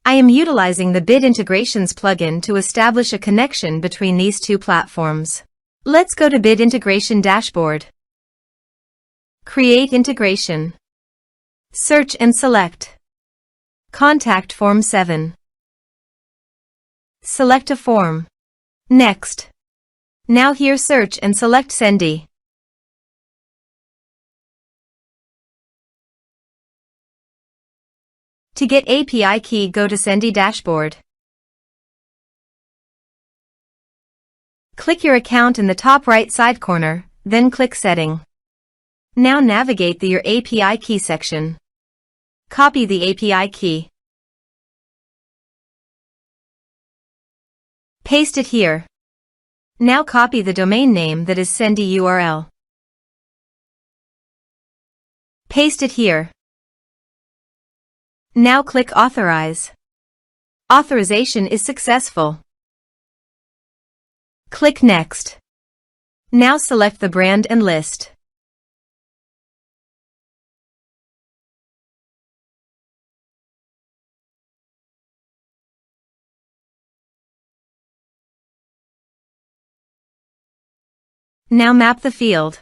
I am utilizing the Bid Integrations plugin to establish a connection between these two platforms. Let's go to Bid Integration Dashboard. Create Integration. Search and select Contact Form 7. Select a form. Next. Now here search and select Sendy. To get API key, go to Sendy Dashboard. Click your account in the top right side corner, then click Setting. Now navigate to your API key section. Copy the API key. Paste it here. Now copy the domain name that is Sendy URL. Paste it here. Now click Authorize. Authorization is successful. Click Next. Now select the brand and list. Now map the field.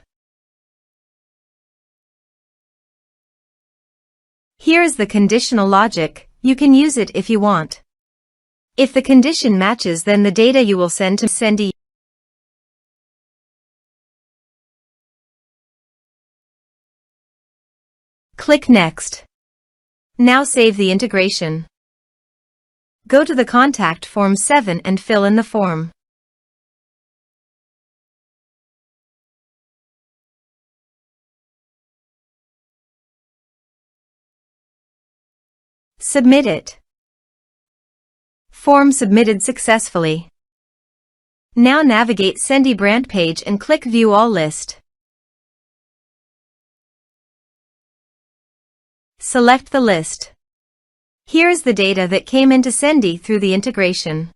Here is the conditional logic. You can use it if you want. If the condition matches, then the data you will send to Sendy. Click Next. Now save the integration. Go to the Contact Form 7 and fill in the form. Submit it. Form submitted successfully. Now navigate Sendy brand page and click View All List. Select the list. Here is the data that came into Sendy through the integration.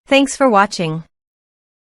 Thanks for watching.